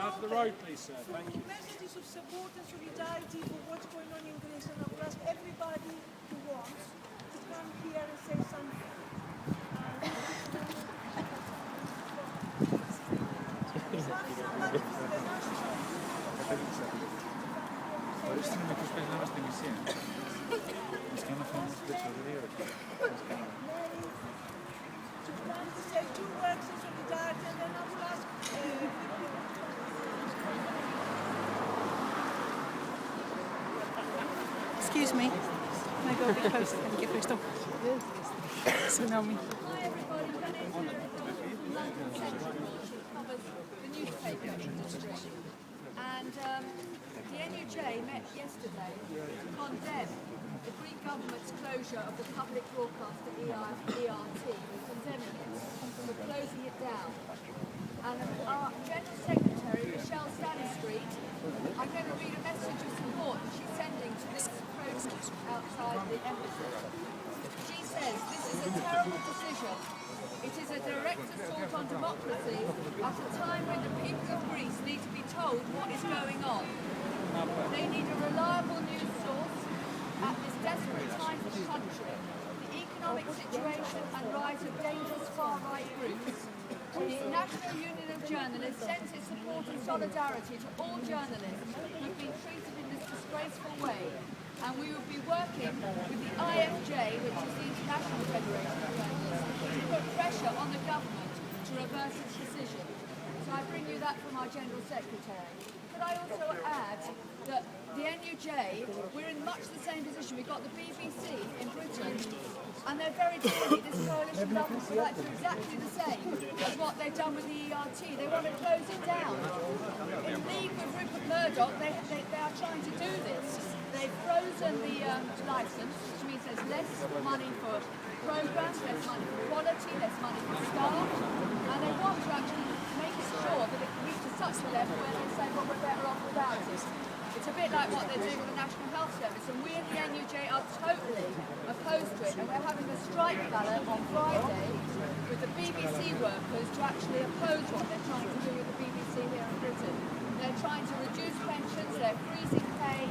Come out to the road, please, sir. Thank you. Messages of support and solidarity for what's going on in Greece, and I would ask everybody who wants to come here and say something. Ορίστε με τους παίζαμε στη μισή. Μας κάνουμε αυτό μας πίσω, δύο. Say two words in solidarity, and then I will ask. Excuse me. Can I go a bit closer? Thank you, Crystal. Tsunami. Hi everybody, my name is London Central, which covers the newspaper industry. And the NUJ met yesterday to condemn the Greek government's closure of the public broadcaster ERT. We're condemning it for closing it down. And our General Secretary, Michelle Stanistreet, I'm going to read a message of support that she's sending to this protest outside the embassy. She says, this is a terrible decision. It is a direct assault on democracy at a time when the people of Greece need to be told what is going on. They need a reliable news source at this desperate time for the country. The economic situation and rise of dangerous far-right groups. The National Union of Journalists sends its support and solidarity to all journalists who have been treated in this disgraceful way. And we will be working with the IFJ, which is the International Federation of Journalists, to put pressure on the government to reverse its decision. So I bring you that from our General Secretary. Could I also add that the NUJ, we're in much the same position. We've got the BBC in Britain, and they're very clearly, this coalition government would like to do exactly the same as what they've done with the ERT. They want to close it down. In league with Rupert Murdoch, they are trying to do this. They've frozen the licence, which means there's less money for programmes, less money for quality, less money for staff, and they want to actually make sure that it reaches such a level where they say, well, we're better off without it. It's a bit like what they're doing with the National Health Service, and we in the NUJ are totally opposed to it, and we're having a strike ballot on Friday with the BBC workers to actually oppose what they're trying to do with the BBC here in Britain. They're trying to reduce pensions, they're freezing pay,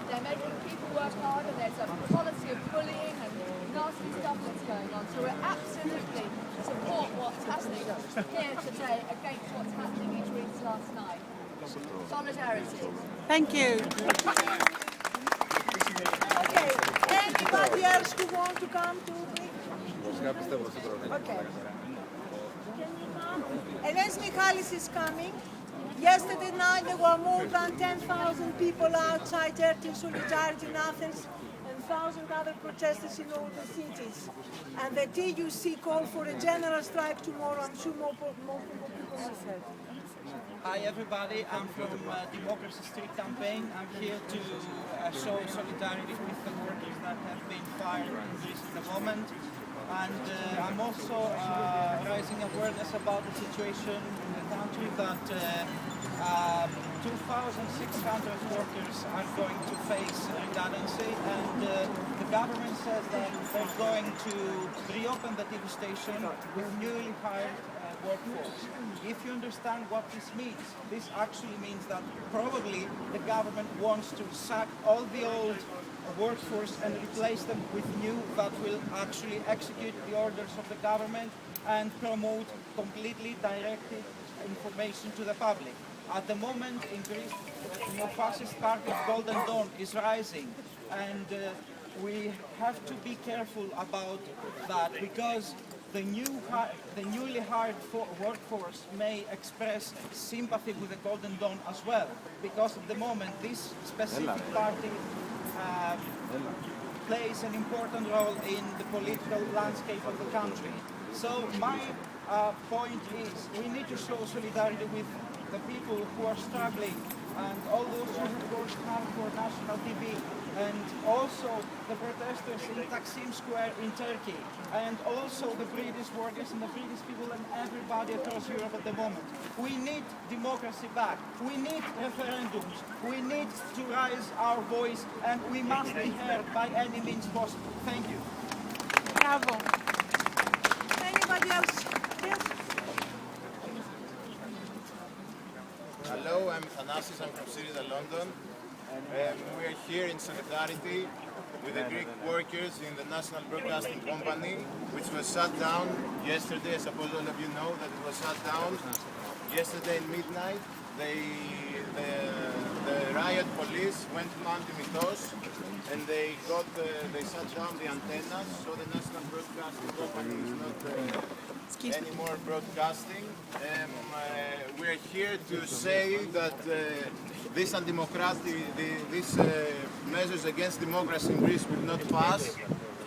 they're making people work hard, and there's a policy of bullying and nasty stuff that's going on. So we're absolutely support what's happening here today against what's happening in Greece last night. Solidarity. Thank you. Okay. Anybody else who want to come to Greece? Okay. Can you come? Elens Michalis is coming. Yesterday night there were more than 10,000 people outside ERT in solidarity in Athens, and 1,000 other protesters in all the cities. And the TUC called for a general strike tomorrow. I'm sure more people will say. Hi everybody, I'm from Democracy Street Campaign. I'm here to show solidarity with the workers that have been fired in Greece at the moment. And I'm also raising awareness about the situation in the country that 2,600 workers are going to face redundancy, and the government says that they're going to reopen the TV station with newly hired workforce. If you understand what this means, this actually means that probably the government wants to sack all the old workforce and replace them with new that will actually execute the orders of the government and promote completely directed information to the public. At the moment in Greece, the neo-fascist party Golden Dawn is rising, and we have to be careful about that, because the newly hired workforce may express sympathy with the Golden Dawn as well, because at the moment this specific party plays an important role in the political landscape of the country. So my point is, we need to show solidarity with the people who are struggling, and all those who have worked hard for national TV, and also the protesters in Taksim Square in Turkey, and also the British workers and the British people and everybody across Europe at the moment. We need democracy back. We need referendums. We need to raise our voice, and we must be heard by any means possible. Thank you. Bravo. Anybody else? Yes? Hello I'm Thanasis. I'm from Syriza, London. We are here in solidarity with the Greek workers in the National Broadcasting Company, which was shut down yesterday. I suppose all of you know that it was shut down yesterday at midnight. The riot police went to Antimitos and they shut down the antennas, so the National Broadcasting Company is not anymore broadcasting. We are here to say that these measures against democracy in Greece will not pass,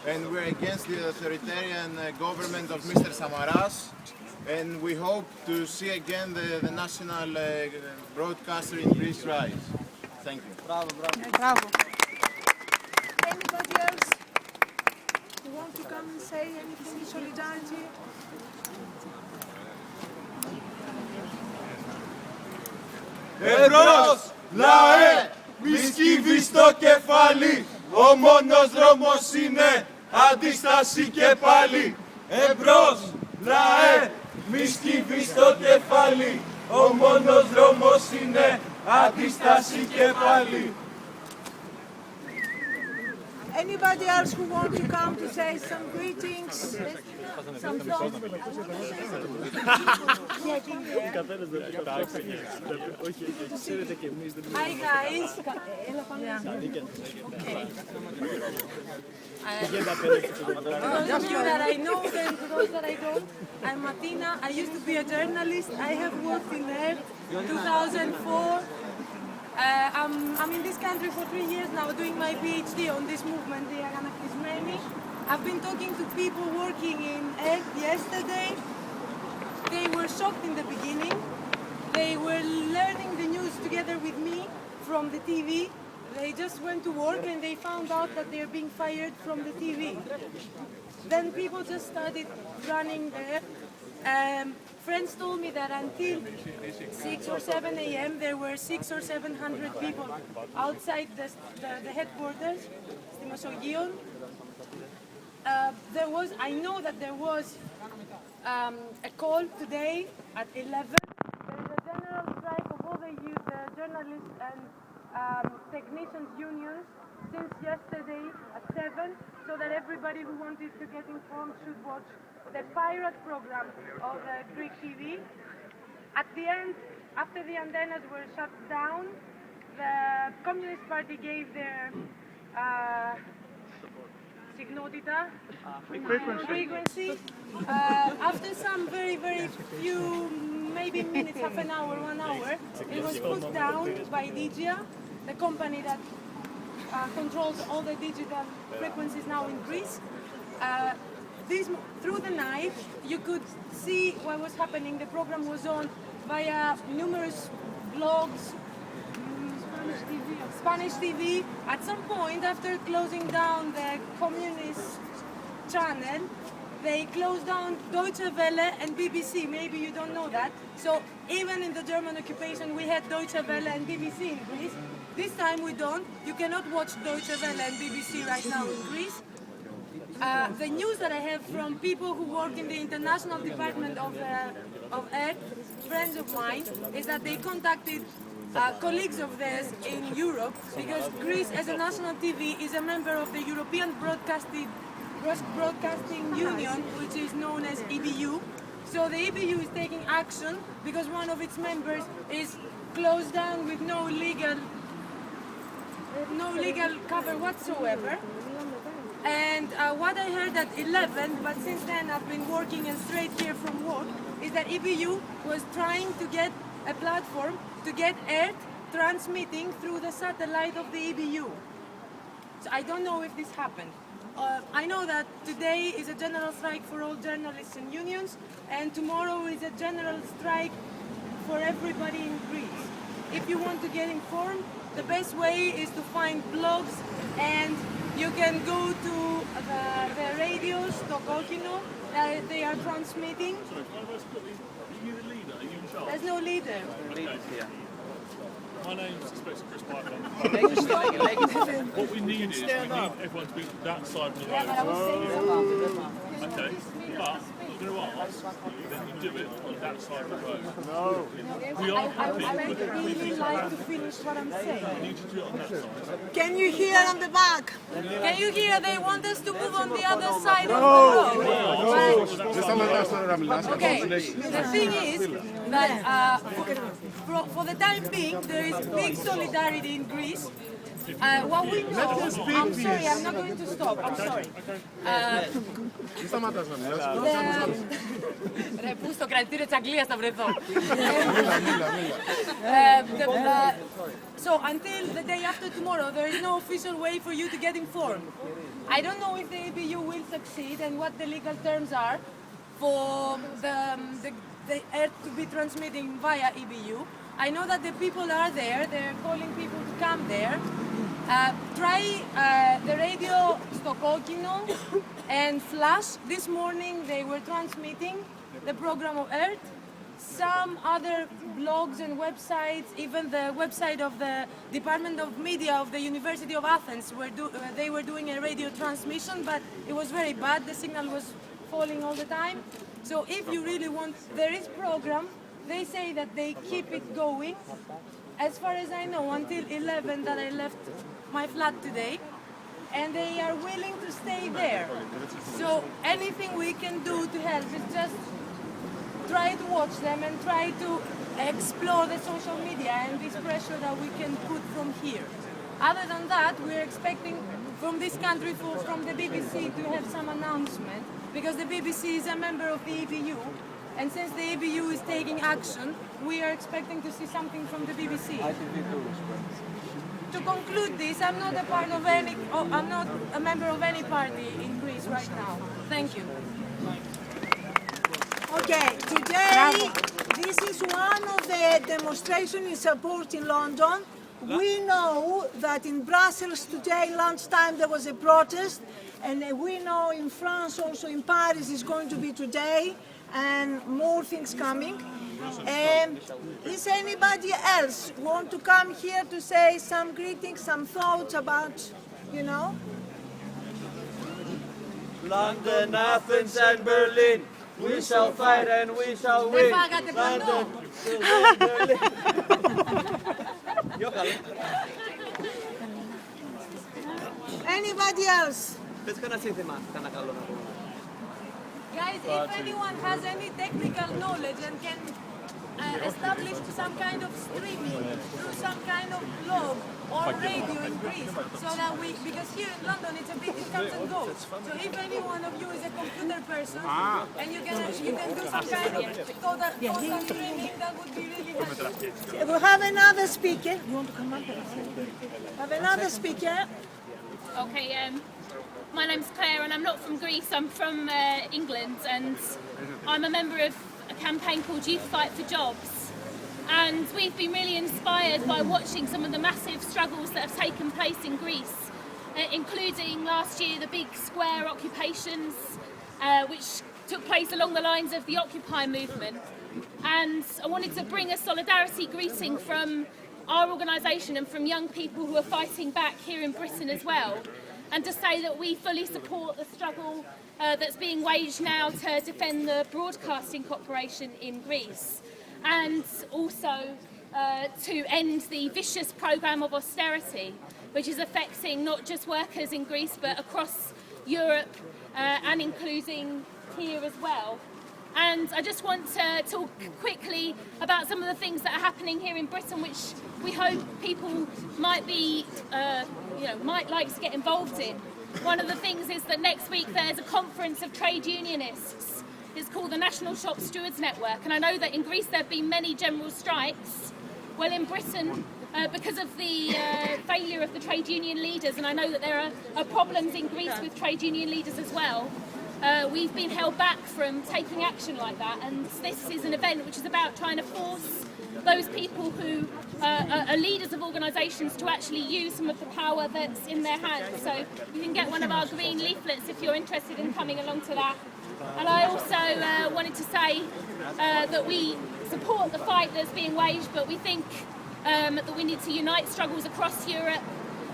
and we are against the authoritarian government of Mr. Samaras. And we hope to see again the national broadcaster in Greece rise. Thank you. Bravo. Anybody else who want to come and say anything in solidarity? Εμπρός, λαέ, μη σκύβεις στο κεφάλι, ο μόνος δρόμος είναι αντίσταση και πάλι. Εμπρός, λαέ, μη σκύβεις στο κεφάλι, ο μόνος δρόμος είναι αντίσταση και πάλι. Anybody else who want to come to say some greetings? Some thoughts? Hi guys. Those of you that I know and those that I don't, I'm Martina. I used to be a journalist. I have worked in ERT 2004. I'm in this country for 3 years now doing my PhD on this movement, the Anarchismeni. I've been talking to people working in ERT yesterday. They were shocked in the beginning. They were learning the news together with me from the TV. They just went to work and they found out that they're being fired from the TV. Then people just started running there. Friends told me that until 6 or 7 a.m. there were 600 or 700 people outside the headquarters, στη Μεσογείο. I know that there was a call today at 11. There is a general strike of all the journalists and technicians unions since yesterday at 7, so that everybody who wanted to get informed should watch the pirate program of the Greek TV. At the end, after the antennas were shut down, the Communist Party gave their frequency. After some very few, maybe minutes, half an hour, 1 hour, it was put down by DIGIA, the company that controls all the digital frequencies now in Greece. Through the night, you could see what was happening. The program was on via numerous blogs, Spanish TV. At some point, after closing down the communist channel, they closed down Deutsche Welle and BBC. Maybe you don't know that. So even in the German occupation, we had Deutsche Welle and BBC in Greece. This time we don't. You cannot watch Deutsche Welle and BBC right now in Greece. The news that I have from people who work in the international department of ERT, friends of mine, is that they contacted colleagues of theirs in Europe, because Greece as a national TV is a member of the European Broadcasting Union, which is known as EBU. So the EBU is taking action because one of its members is closed down with no legal cover whatsoever. And what I heard at 11, but since then I've been working and straight here from work, is that EBU was trying to get a platform to get ERT transmitting through the satellite of the EBU. So I don't know if this happened. I know that today is a general strike for all journalists and unions, and tomorrow is a general strike for everybody in Greece. If you want to get informed, the best way is to find blogs, and you can go to the radios, the Kokino, they are transmitting. There's no leader. My name's Inspector Chris Piper. What we need is everyone to be that side of the road. Okay, but not going to ask you, then you do it on that side of the road. I would really like to finish what I'm saying. You need to do it on that side. Can you hear on the back? Can you hear they want us to move on the other side of the road? Okay, the thing is that for the time being, there is big solidarity in Greece. What we know, I'm sorry, I'm not going to stop, I'm sorry. Ρε, πού στο κρατητήριο της Αγγλίας θα βρεθώ. So until the day after tomorrow, there is no official way for you to get informed. I don't know if the EBU will succeed and what the legal terms are for the ERT to be transmitting via EBU. I know that the people are there, they're calling people to come there. Try the radio στο κόκκινο and Flash. This morning they were transmitting the program of ERT. Some other blogs and websites, even the website of the Department of Media of the University of Athens, they were doing a radio transmission, but it was very bad. The signal was falling all the time. So if you really want, there is program. They say that they keep it going. As far as I know, until 11 that I left my flat today, and they are willing to stay there. So anything we can do to help is just try to watch them and try to explore the social media and this pressure that we can put from here. Other than that, we're expecting from this country, from the BBC, to have some announcement, because the BBC is a member of the EBU, and since the EBU is taking action, we are expecting to see something from the BBC. To conclude this, I'm not I'm not a member of any party in Greece right now. Thank you. Okay, today this is one of the demonstrations in support in London. We know that in Brussels today, lunchtime, there was a protest, and we know in France, also in Paris, is going to be today, and more things coming. Is anybody else want to come here to say some greetings, some thoughts about, you know? London, Athens and Berlin, we shall fight and we shall win. London, Berlin. Anybody else? Guys, if anyone has any technical knowledge and can establish some kind of streaming through some kind of blog or radio in Greece, so that because here in London it comes and goes. So if any one of you is a computer person and you can do some kind of total streaming, that would be really helpful. We have another speaker. You want to come up? Have another speaker. Okay, my name's Claire and I'm not from Greece, I'm from England, and I'm a member of a campaign called Youth Fight for Jobs. And we've been really inspired by watching some of the massive struggles that have taken place in Greece, including last year the big square occupations, which took place along the lines of the Occupy movement. And I wanted to bring a solidarity greeting from our organisation and from young people who are fighting back here in Britain as well, and to say that we fully support the struggle that's being waged now to defend the broadcasting corporation in Greece, and also to end the vicious programme of austerity, which is affecting not just workers in Greece but across Europe and including here as well. And I just want to talk quickly about some of the things that are happening here in Britain, which we hope people might be, might like to get involved in. One of the things is that next week there's a conference of trade unionists. It's called the National Shop Stewards Network, and I know that in Greece there have been many general strikes. Well, in Britain, because of the failure of the trade union leaders, and I know that there are problems in Greece with trade union leaders as well, we've been held back from taking action like that, and this is an event which is about trying to force those people who are leaders of organisations to actually use some of the power that's in their hands. So you can get one of our green leaflets if you're interested in coming along to that. And I also wanted to say that we support the fight that's being waged, but we think that we need to unite struggles across Europe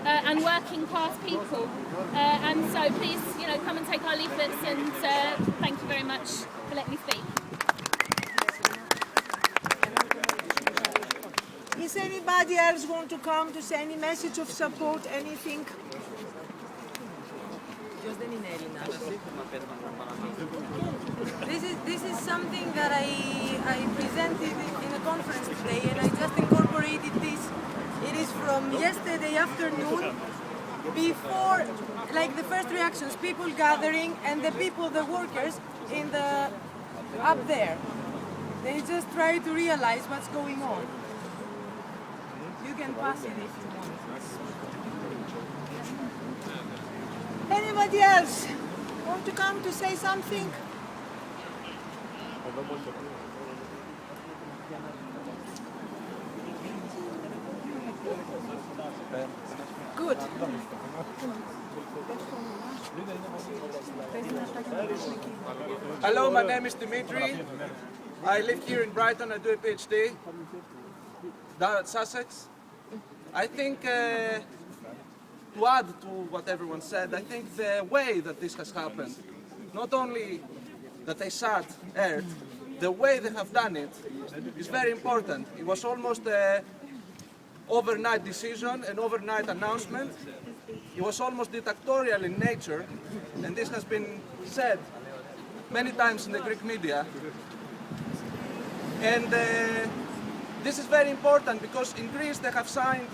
and working class people. And so please, come and take our leaflets, and thank you very much for letting me speak. Is anybody else want to come to say any message of support, anything? This is something that I presented in a conference today, and I just incorporated this. It is from yesterday afternoon, before, like the first reactions, people gathering, and the people, the workers, up there. They just try to realize what's going on. You can pass it if you want. Anybody else want to come to say something? Good. Hello, my name is Dimitri. I live here in Brighton. I do a PhD down at Sussex. I think, to add to what everyone said, I think the way that this has happened, not only that they shut ERT, the way they have done it is very important. It was almost an overnight decision, an overnight announcement. It was almost dictatorial in nature, and this has been said many times in the Greek media. And this is very important because in Greece they have signed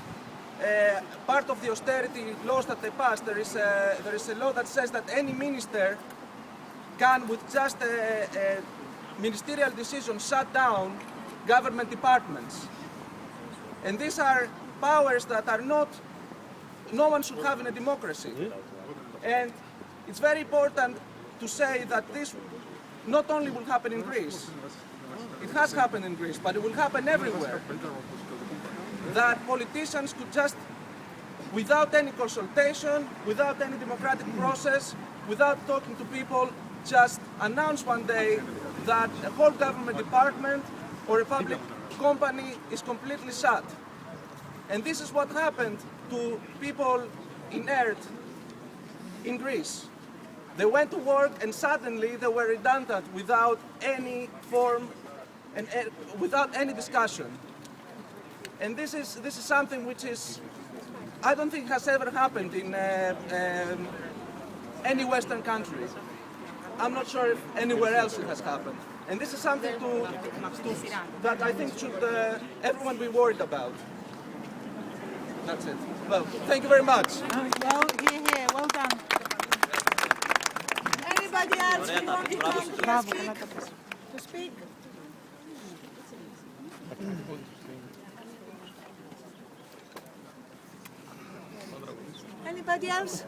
part of the austerity laws that they passed. There is a law that says that any minister can, with just a ministerial decision, shut down government departments. And these are powers that are no one should have in a democracy. And it's very important to say that this not only will happen in Greece, it has happened in Greece, but it will happen everywhere. That politicians could just, without any consultation, without any democratic process, without talking to people, just announce one day that a whole government department or a public company is completely shut. And this is what happened to people in ERT in Greece. They went to work and suddenly they were redundant without any form and without any discussion. And this is something which is, I don't think has ever happened in any Western country. I'm not sure if anywhere else it has happened. And this is something that I think should everyone be worried about. That's it. Well, thank you very much. Well, here, well done. Anybody else who want to come to speak? Anybody else?